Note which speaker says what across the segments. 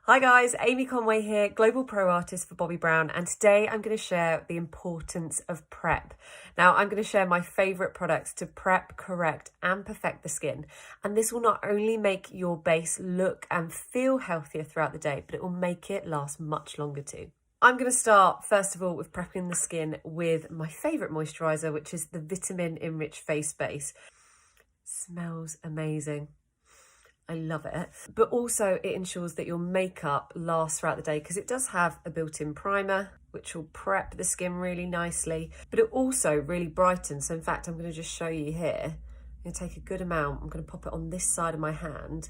Speaker 1: Hi guys, Amy Conway here, Global Pro Artist for Bobbi Brown, and today I'm going to share the importance of prep. Now I'm going to share my favourite products to prep, correct and perfect the skin, and this will not only make your base look and feel healthier throughout the day, but it will make it last much longer too. I'm going to start first of all with prepping the skin with my favourite moisturiser, which is the Vitamin Enriched Face Base. Smells amazing. I love it. But also it ensures that your makeup lasts throughout the day because it does have a built-in primer, which will prep the skin really nicely, but it also really brightens. So in fact, I'm going to just show you here. I'm going to take a good amount. I'm going to pop it on this side of my hand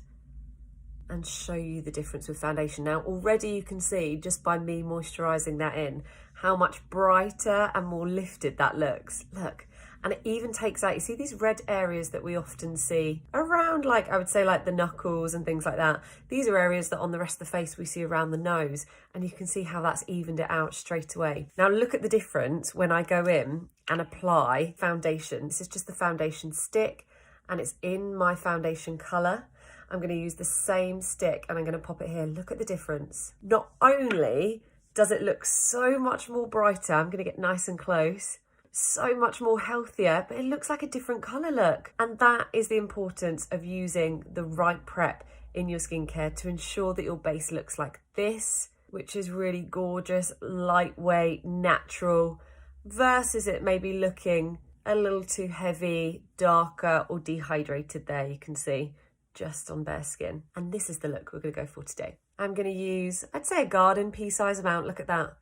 Speaker 1: and show you the difference with foundation. Now already you can see just by me moisturising that in how much brighter and more lifted that looks. Look. And it even takes out, you see these red areas that we often see around, like I would say like the knuckles and things like that. These are areas that on the rest of the face we see around the nose, and you can see how that's evened it out straight away. Now look at the difference when I go in and apply foundation. This is just the foundation stick and it's in my foundation colour. I'm going to use the same stick and I'm going to pop it here. Look at the difference. Not only does it look so much more brighter, I'm going to get nice and close, so much more healthier, but it looks like a different colour look. And that is the importance of using the right prep in your skincare to ensure that your base looks like this, which is really gorgeous, lightweight, natural, versus it maybe looking a little too heavy, darker or dehydrated there, you can see, just on bare skin. And this is the look we're going to go for today. I'm going to use, I'd say a garden pea size amount, look at that.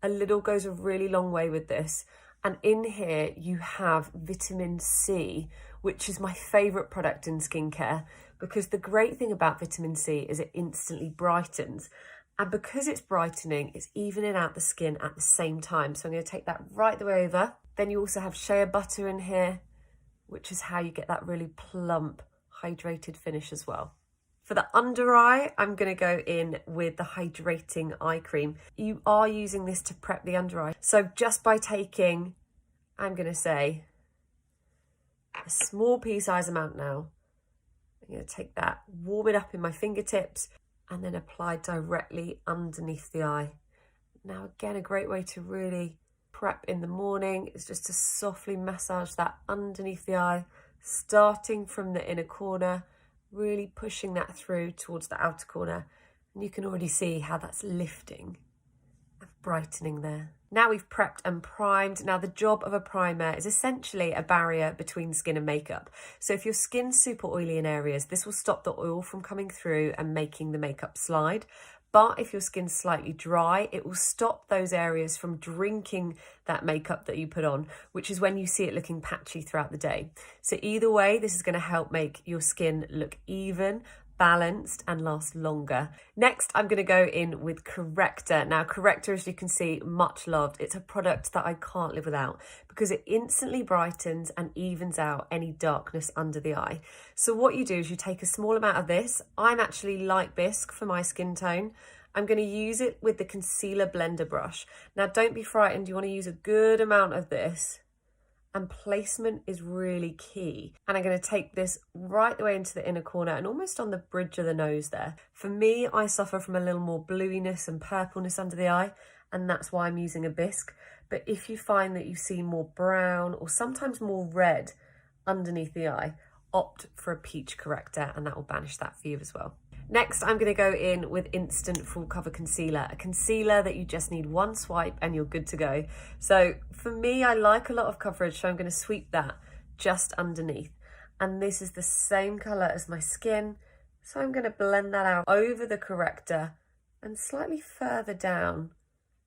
Speaker 1: A little goes a really long way with this. And in here you have vitamin C, which is my favourite product in skincare, because the great thing about vitamin C is it instantly brightens. And because it's brightening, it's evening out the skin at the same time. So I'm going to take that right the way over. Then you also have shea butter in here, which is how you get that really plump, hydrated finish as well. For the under eye, I'm going to go in with the hydrating eye cream. You are using this to prep the under eye. So just by taking, I'm going to say, a small pea size amount now, I'm going to take that, warm it up in my fingertips, and then apply directly underneath the eye. Now again, a great way to really prep in the morning is just to softly massage that underneath the eye, starting from the inner corner, really pushing that through towards the outer corner, and you can already see how that's lifting and brightening there. Now we've prepped and primed. Now the job of a primer is essentially a barrier between skin and makeup. So if your skin's super oily in areas, this will stop the oil from coming through and making the makeup slide. But if your skin's slightly dry, it will stop those areas from drinking that makeup that you put on, which is when you see it looking patchy throughout the day. So either way, this is going to help make your skin look even, balanced and last longer. Next, I'm going to go in with Corrector. Now, Corrector, as you can see, much loved. It's a product that I can't live without because it instantly brightens and evens out any darkness under the eye. So what you do is you take a small amount of this. I'm actually light bisque for my skin tone. I'm going to use it with the concealer blender brush. Now, don't be frightened. You want to use a good amount of this. And placement is really key. And I'm going to take this right the way into the inner corner and almost on the bridge of the nose there. For me, I suffer from a little more bluiness and purpleness under the eye, and that's why I'm using a bisque. But if you find that you see more brown or sometimes more red underneath the eye, opt for a peach corrector and that will banish that for you as well. Next, I'm going to go in with Instant Full Cover Concealer, a concealer that you just need one swipe and you're good to go. So for me, I like a lot of coverage, so I'm going to sweep that just underneath. And this is the same colour as my skin, so I'm going to blend that out over the corrector and slightly further down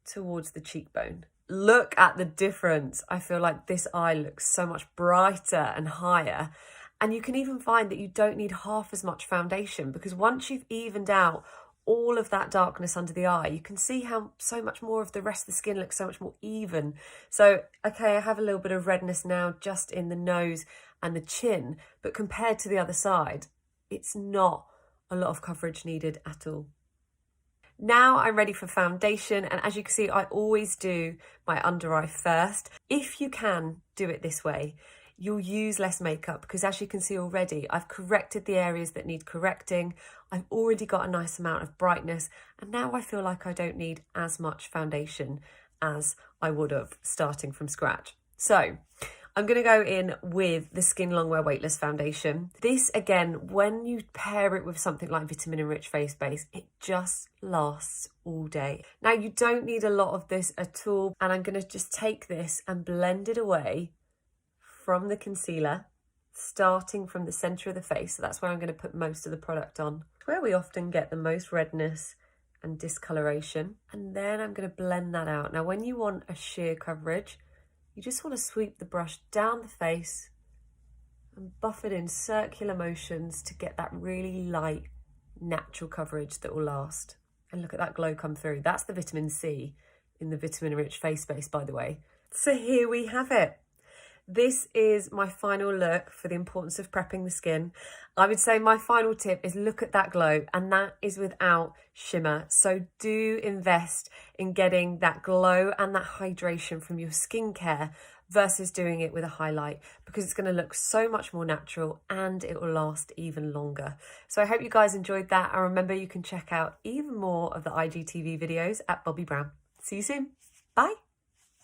Speaker 1: towards the cheekbone. Look at the difference. I feel like this eye looks so much brighter and higher. And you can even find that you don't need half as much foundation because once you've evened out all of that darkness under the eye, you can see how so much more of the rest of the skin looks so much more even. So, okay, I have a little bit of redness now just in the nose and the chin, but compared to the other side, it's not a lot of coverage needed at all. Now I'm ready for foundation, and as you can see, I always do my under eye first. If you can do it this way, You'll use less makeup because, as you can see already, I've corrected the areas that need correcting. I've already got a nice amount of brightness, and now I feel like I don't need as much foundation as I would have starting from scratch. So I'm going to go in with the Skin Longwear Weightless Foundation. This, again, when you pair it with something like Vitamin Enriched Face Base, it just lasts all day. Now, you don't need a lot of this at all, and I'm going to just take this and blend it away from the concealer, starting from the center of the face. So that's where I'm going to put most of the product on. It's where we often get the most redness and discoloration. And then I'm going to blend that out. Now, when you want a sheer coverage, you just want to sweep the brush down the face and buff it in circular motions to get that really light, natural coverage that will last. And look at that glow come through. That's the vitamin C in the Vitamin Enriched Face Base, by the way. So here we have it. This is my final look for the importance of prepping the skin. I would say my final tip is look at that glow, and that is without shimmer. So do invest in getting that glow and that hydration from your skincare versus doing it with a highlight, because it's going to look so much more natural and it will last even longer. So I hope you guys enjoyed that. And remember, you can check out even more of the IGTV videos at Bobbi Brown. See you soon. Bye.